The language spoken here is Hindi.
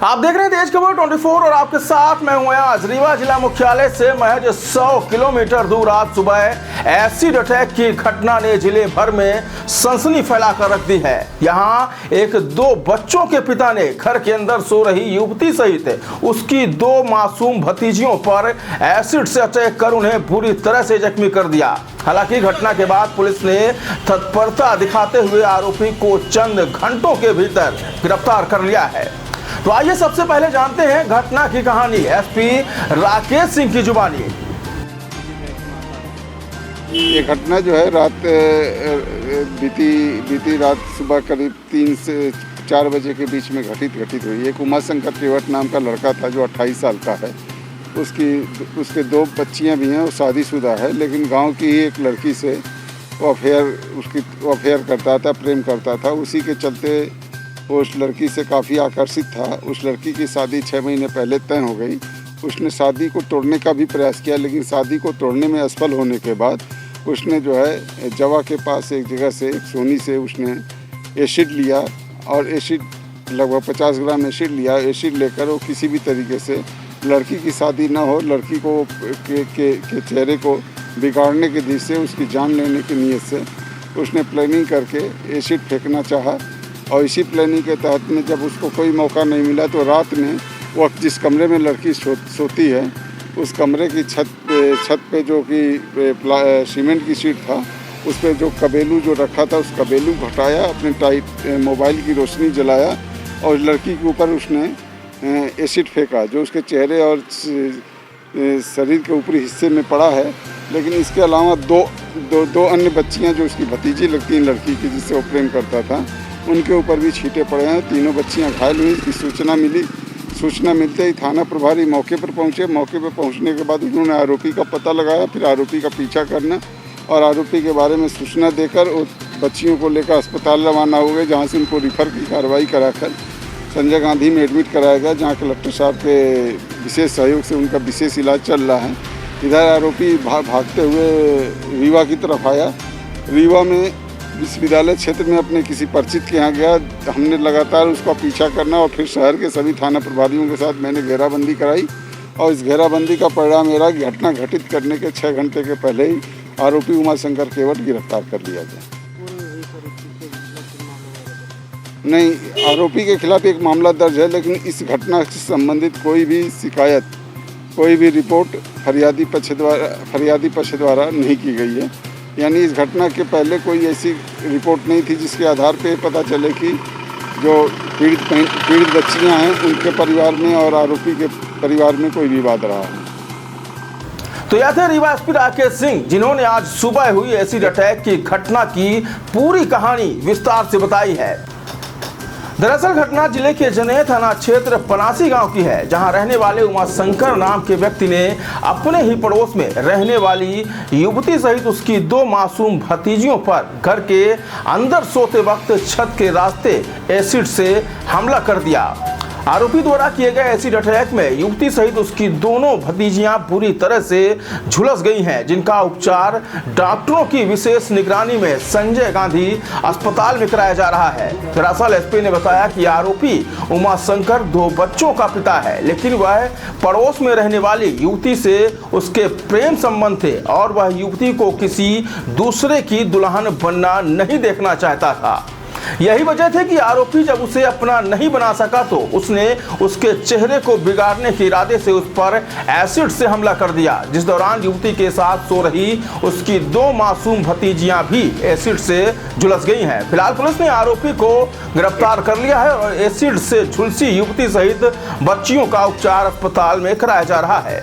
आप देख रहे हैं तेज खबर 24 और आपके साथ मैं हूं आज रीवा जिला मुख्यालय से महज 100 किलोमीटर दूर आज सुबह एसिड अटैक की घटना ने जिले भर में सनसनी फैलाकर रख दी है। यहां एक दो बच्चों के पिता ने घर के अंदर सो रही युवती सहित उसकी दो मासूम भतीजियों पर एसिड से अटैक कर उन्हें बुरी तरह से जख्मी कर दिया। हालांकि घटना के बाद पुलिस ने तत्परता दिखाते हुए आरोपी को चंद घंटों के भीतर गिरफ्तार कर लिया है। तो आइए सबसे पहले जानते हैं घटना की कहानी एसपी राकेश सिंह की जुबानी। ये घटना जो है बीती रात सुबह करीब 3 से 4 बजे के बीच में घटित हुई। एक उमाशंकर केवट नाम का लड़का था जो 28 साल का है। उसके दो बच्चियां भी हैं, वो शादीशुदा है, लेकिन गांव की ही एक लड़की से वो अफेयर करता था, प्रेम करता था। उसी के चलते वो उस लड़की से काफ़ी आकर्षित था। उस लड़की की शादी 6 महीने पहले तय हो गई। उसने शादी को तोड़ने का भी प्रयास किया, लेकिन शादी को तोड़ने में असफल होने के बाद उसने जो है जवा के पास एक जगह से एक सोनी से उसने एसिड लिया और एसिड लगभग 50 ग्राम एसिड लिया। एसिड लेकर वो किसी भी तरीके से लड़की की शादी ना हो, लड़की को के चेहरे को बिगाड़ने के दृष्टि से उसकी जान लेने की नीयत से उसने प्लानिंग करके एसिड फेंकना चाहा। और इसी प्लानिंग के तहत में जब उसको कोई मौका नहीं मिला तो रात में वो जिस कमरे में लड़की सोती है उस कमरे की छत पे जो कि सीमेंट की शीट था उस पर जो कबेलू जो रखा था उस कबेलू को हटाया, अपने मोबाइल की रोशनी जलाया और लड़की के ऊपर उसने एसिड फेंका जो उसके चेहरे और शरीर के ऊपरी हिस्से में पड़ा है। लेकिन इसके अलावा दो अन्य बच्चियां जो उसकी भतीजी लगती हैं लड़की की जिससे वो प्रेम करता था, उनके ऊपर भी छींटे पड़े हैं। तीनों बच्चियां घायल हुई। इसकी सूचना मिलते ही थाना प्रभारी मौके पर पहुंचे। मौके पर पहुंचने के बाद उन्होंने आरोपी का पता लगाया, फिर आरोपी का पीछा करना और आरोपी के बारे में सूचना देकर उस बच्चियों को लेकर अस्पताल रवाना हो गए, जहाँ से उनको रिफ़र की कार्रवाई कराकर संजय गांधी में एडमिट कराया गया, जहाँ कलेक्टर साहब के विशेष सहयोग से उनका विशेष इलाज चल रहा है। इधर आरोपी भागते हुए रीवा की तरफ आया। रीवा में विश्वविद्यालय क्षेत्र में अपने किसी परिचित के यहाँ गया। हमने लगातार उसका पीछा करना और फिर शहर के सभी थाना प्रभारियों के साथ मैंने घेराबंदी कराई और इस घेराबंदी का परिणाम मेरा घटना घटित करने के 6 घंटे के पहले ही आरोपी उमाशंकर केवट गिरफ्तार कर लिया गया। नहीं, आरोपी के खिलाफ एक मामला दर्ज है, लेकिन इस घटना से संबंधित कोई भी शिकायत, कोई भी रिपोर्ट फरियादी पक्ष द्वारा नहीं की गई है। यानी इस घटना के पहले कोई ऐसी रिपोर्ट नहीं थी जिसके आधार पे पता चले कि जो पीड़ित बच्चियां हैं उनके परिवार में और आरोपी के परिवार में कोई विवाद रहा है। तो यह थे रीवा एसपी राकेश सिंह, जिन्होंने आज सुबह हुई एसिड अटैक की घटना की पूरी कहानी विस्तार से बताई है। दरअसल घटना जिले के जनेह थाना क्षेत्र पनासी गांव की है, जहां रहने वाले उमाशंकर नाम के व्यक्ति ने अपने ही पड़ोस में रहने वाली युवती सहित उसकी दो मासूम भतीजियों पर घर के अंदर सोते वक्त छत के रास्ते एसिड से हमला कर दिया। आरोपी द्वारा किए गए एसिड अटैक में युवती सहित उसकी दोनों भतीजियां बुरी तरह से झुलस गई हैं, जिनका उपचार डॉक्टरों की विशेष निगरानी में संजय गांधी अस्पताल में कराया जा रहा है। दरअसल एसपी ने बताया कि आरोपी उमाशंकर 2 बच्चों का पिता है, लेकिन वह पड़ोस में रहने वाली युवती से उसके प्रेम संबंध थे और वह युवती को किसी दूसरे की दुल्हन बनना नहीं देखना चाहता था। यही वजह थी कि आरोपी जब उसे अपना नहीं बना सका तो उसने उसके चेहरे को बिगाड़ने के इरादे से उस पर एसिड से हमला कर दिया, जिस दौरान युवती के साथ सो रही उसकी 2 मासूम भतीजियां भी एसिड से झुलस गई हैं। फिलहाल पुलिस ने आरोपी को गिरफ्तार कर लिया है और एसिड से झुलसी युवती सहित बच्चियों का उपचार अस्पताल में कराया जा रहा है।